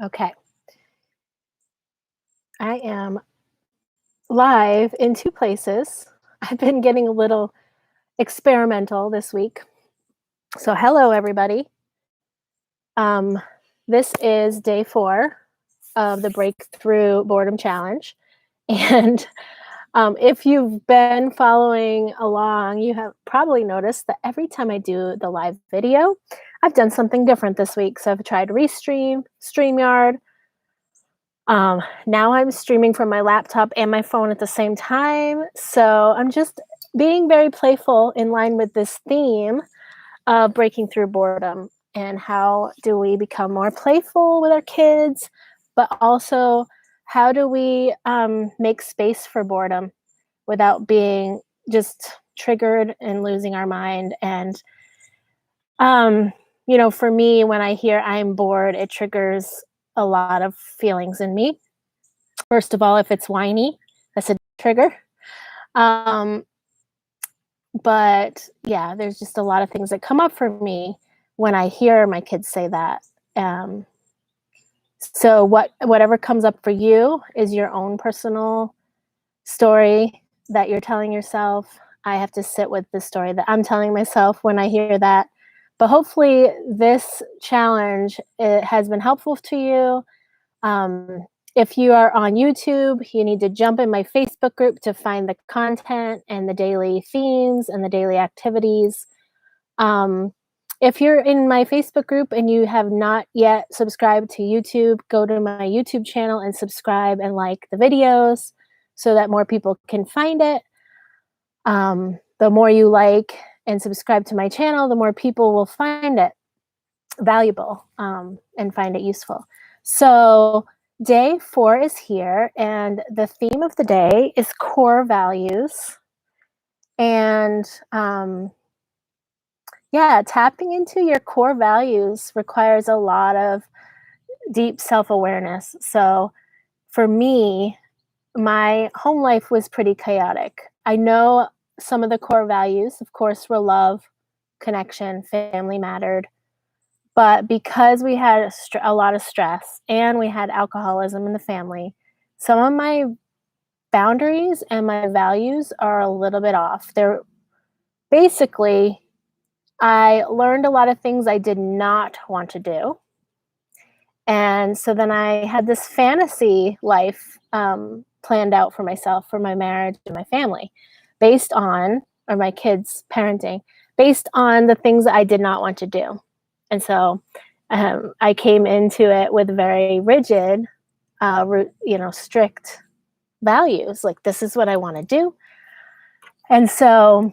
Okay. I am live in 2 places. I've been getting a little experimental this week. So hello, everybody. Um, this is day 4 of the Break THRU Boredom Challenge, and, if you've been following along, you have probably noticed that every time I do the live video, I've done something different this week. So I've tried Restream, StreamYard. Now I'm streaming from my laptop and my phone at the same time. So I'm just being very playful in line with this theme of breaking through boredom and how do we become more playful with our kids, but also how do we make space for boredom without being just triggered and losing our mind. And, um, for me, when I hear I'm bored, it triggers a lot of feelings in me. First of all, if it's whiny, that's a trigger. Um, but yeah, there's just a lot of things that come up for me when I hear my kids say that. Um, so whatever comes up for you is your own personal story that you're telling yourself. I have to sit with the story that I'm telling myself when I hear that. But hopefully, this challenge it has been helpful to you. Um, if you are on YouTube, you need to jump in my Facebook group to find the content and the daily themes and the daily activities. Um, if you're in my Facebook group and you have not yet subscribed to YouTube, go to my YouTube channel and subscribe and like the videos so that more people can find it. The more you like and subscribe to my channel, the more people will find it valuable and find it useful. So, day 4 is here, and the theme of the day is core values. And yeah, tapping into your core values requires a lot of deep self awareness. So, for me, my home life was pretty chaotic. I know some of the core values, of course, were love, connection, family mattered. But because we had a lot of stress and we had alcoholism in the family, some of my boundaries and my values are a little bit off. They're basically, I learned a lot of things I did not want to do. And so then I had this fantasy life planned out for myself, for my marriage and my family, based on, or my kids' parenting, based on the things that I did not want to do. And so I came into it with very rigid, strict values. Like, this is what I want to do. And so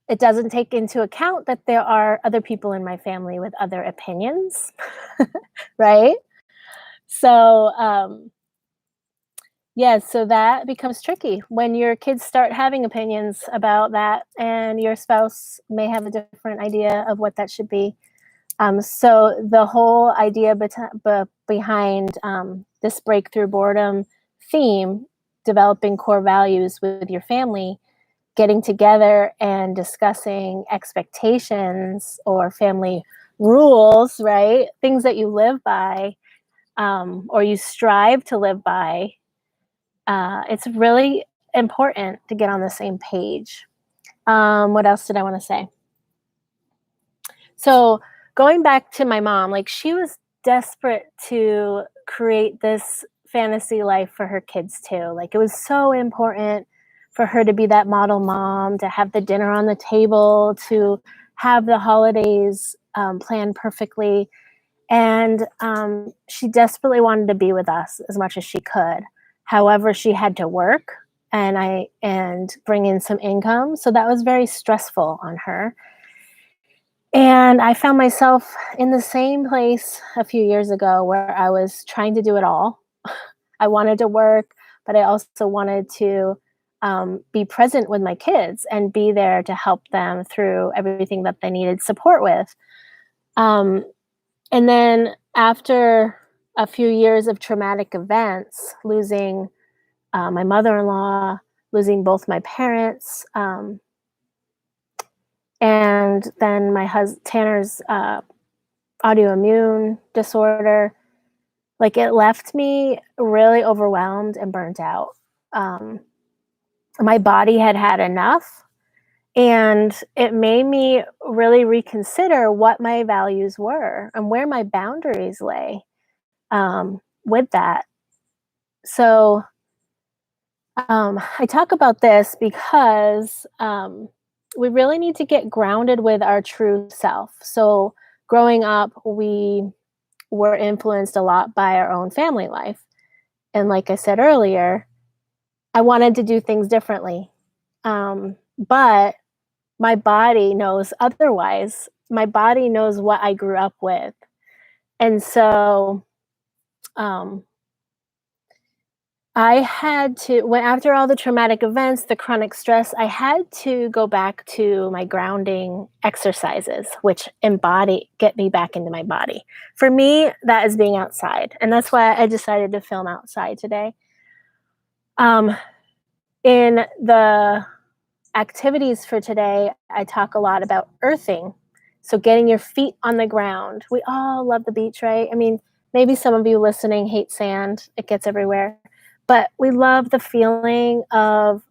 it doesn't take into account that there are other people in my family with other opinions, right? So, yeah, so that becomes tricky when your kids start having opinions about that, and your spouse may have a different idea of what that should be. So the whole idea behind this breakthrough boredom theme, developing core values with your family, getting together and discussing expectations or family rules, right? Things that you live by or you strive to live by. It's really important to get on the same page. What else did I want to say? So going back to my mom, like, she was desperate to create this fantasy life for her kids too. Like, it was so important for her to be that model mom, to have the dinner on the table, to have the holidays planned perfectly. And she desperately wanted to be with us as much as she could. However, she had to work and bring in some income, so that was very stressful on her. And I found myself in the same place a few years ago where I was trying to do it all. I wanted to work, but I also wanted to be present with my kids and be there to help them through everything that they needed support with. Um, and then after a few years of traumatic events, losing my mother in law, losing both my parents, and then my husband Tanner's autoimmune disorder. Like, it left me really overwhelmed and burnt out. Um, my body had had enough, and it made me really reconsider what my values were and where my boundaries lay, with that. So, I talk about this because we really need to get grounded with our true self. So, growing up, we were influenced a lot by our own family life. And like I said earlier, I wanted to do things differently. But my body knows otherwise. My body knows what I grew up with. And so um, I had to, when after all the traumatic events, the chronic stress, I had to go back to my grounding exercises, which get me back into my body. For me, that is being outside. And that's why I decided to film outside today. Um, in the activities for today, I talk a lot about earthing. So getting your feet on the ground. We all love the beach, right? I mean, maybe some of you listening hate sand, it gets everywhere. But we love the feeling of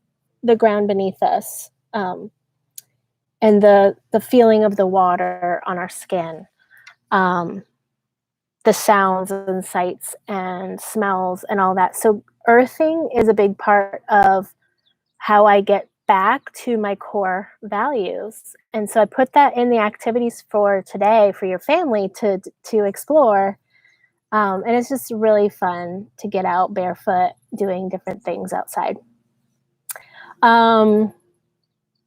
the ground beneath us, and the feeling of the water on our skin, um, the sounds and sights and smells and all that. So earthing is a big part of how I get back to my core values. And so I put that in the activities for today for your family to explore. And it's just really fun to get out barefoot doing different things outside. Um,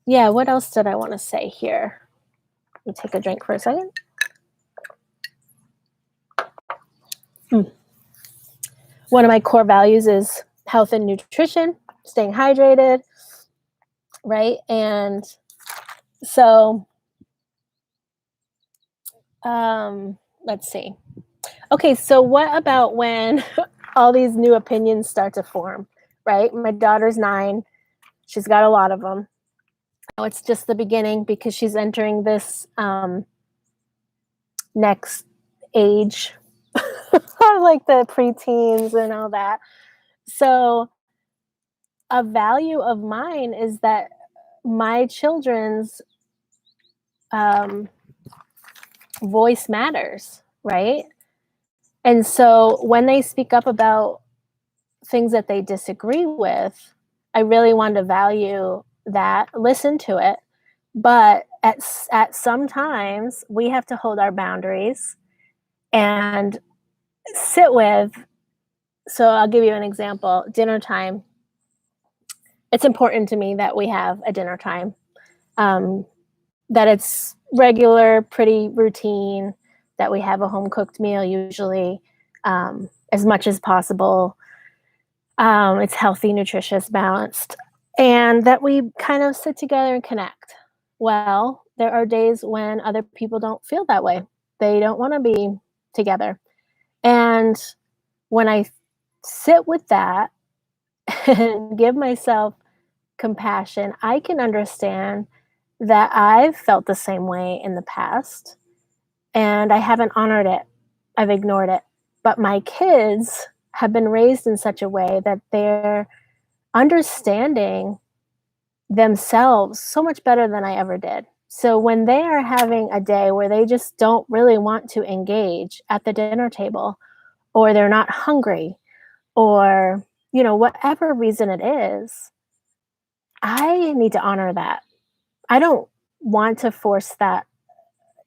yeah, what else did I want to say here? Let me take a drink for a second. Mm. One of my core values is health and nutrition, staying hydrated, right? And so, let's see. Okay, so what about when all these new opinions start to form, right? My daughter's 9. She's got a lot of them. Now it's just the beginning because she's entering this next age, like the preteens and all that. So, a value of mine is that my children's um, voice matters, right? And so when they speak up about things that they disagree with, I really want to value that, listen to it. But at some times, we have to hold our boundaries and sit with. So I'll give you an example. Dinner time. It's important to me that we have a dinner time, um, that it's regular, pretty routine, that we have a home cooked meal usually, as much as possible. It's healthy, nutritious, balanced, and that we kind of sit together and connect. Well, there are days when other people don't feel that way. They don't want to be together. And when I sit with that and give myself compassion, I can understand that I've felt the same way in the past and I haven't honored it. I've ignored it. But my kids have been raised in such a way that they're understanding themselves so much better than I ever did. So when they are having a day where they just don't really want to engage at the dinner table, or they're not hungry, or, whatever reason it is, I need to honor that. I don't want to force that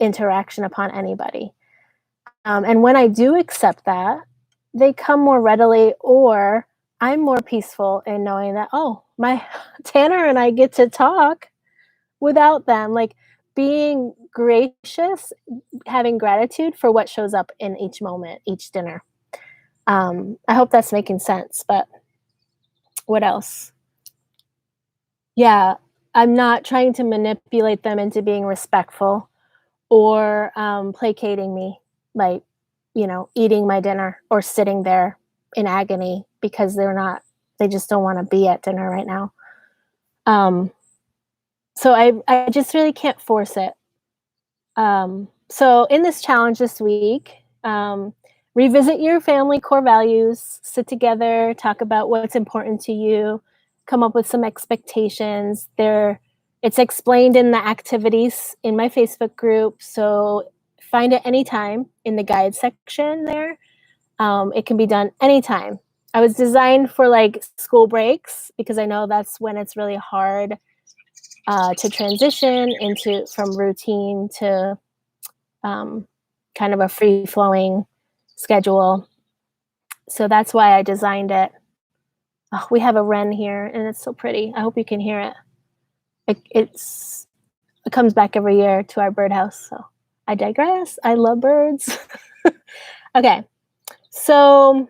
interaction upon anybody. And when I do accept that, they come more readily, or I'm more peaceful in knowing that, oh, my Tanner and I get to talk without them. Like, being gracious, having gratitude for what shows up in each moment, each dinner. I hope that's making sense. But what else? Yeah, I'm not trying to manipulate them into being respectful or placating me, like, eating my dinner or sitting there in agony because they just don't want to be at dinner right now. Um, so I just really can't force it. So in this challenge this week, revisit your family core values, sit together, talk about what's important to you, come up with some expectations. It's explained in the activities in my Facebook group, so find it anytime in the guide section there. It can be done anytime. I was designed for like school breaks because I know that's when it's really hard to transition into from routine to kind of a free flowing schedule. So that's why I designed it. Oh, we have a wren here, and it's so pretty. I hope you can hear it. It comes back every year to our birdhouse. So I digress. I love birds. Okay, so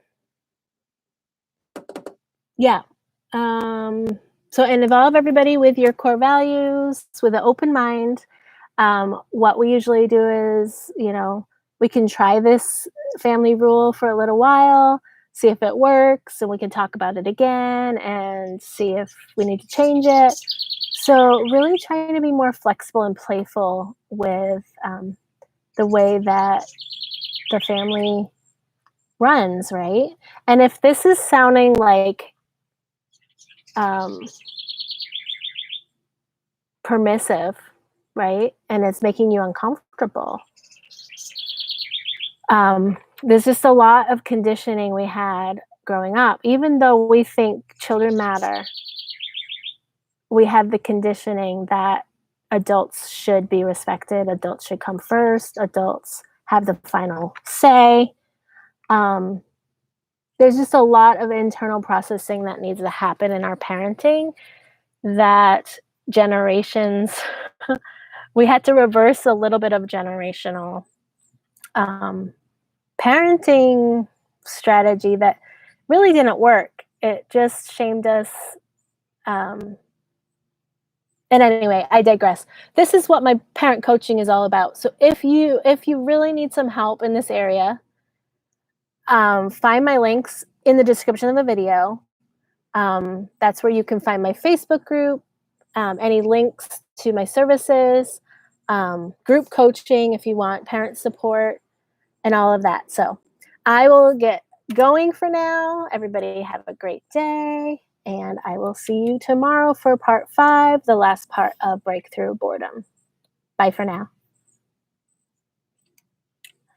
yeah. So involve everybody with your core values with an open mind. What we usually do is, we can try this family rule for a little while, see if it works, and we can talk about it again and see if we need to change it. So, really trying to be more flexible and playful with the way that the family runs, right? And if this is sounding like um, permissive, right, and it's making you uncomfortable, there's just a lot of conditioning we had growing up. Even though we think children matter, we have the conditioning that adults should be respected, adults should come first, adults have the final say. Um, there's just a lot of internal processing that needs to happen in our parenting that generations, we had to reverse a little bit of generational um, parenting strategy that really didn't work. It just shamed us. Um, and anyway, I digress. This is what my parent coaching is all about. So if you really need some help in this area, find my links in the description of the video. That's where you can find my Facebook group, any links to my services, group coaching if you want parent support, and all of that. So I will get going for now. Everybody have a great day, and I will see you tomorrow for part 5, the last part of Break Through Boredom. Bye for now.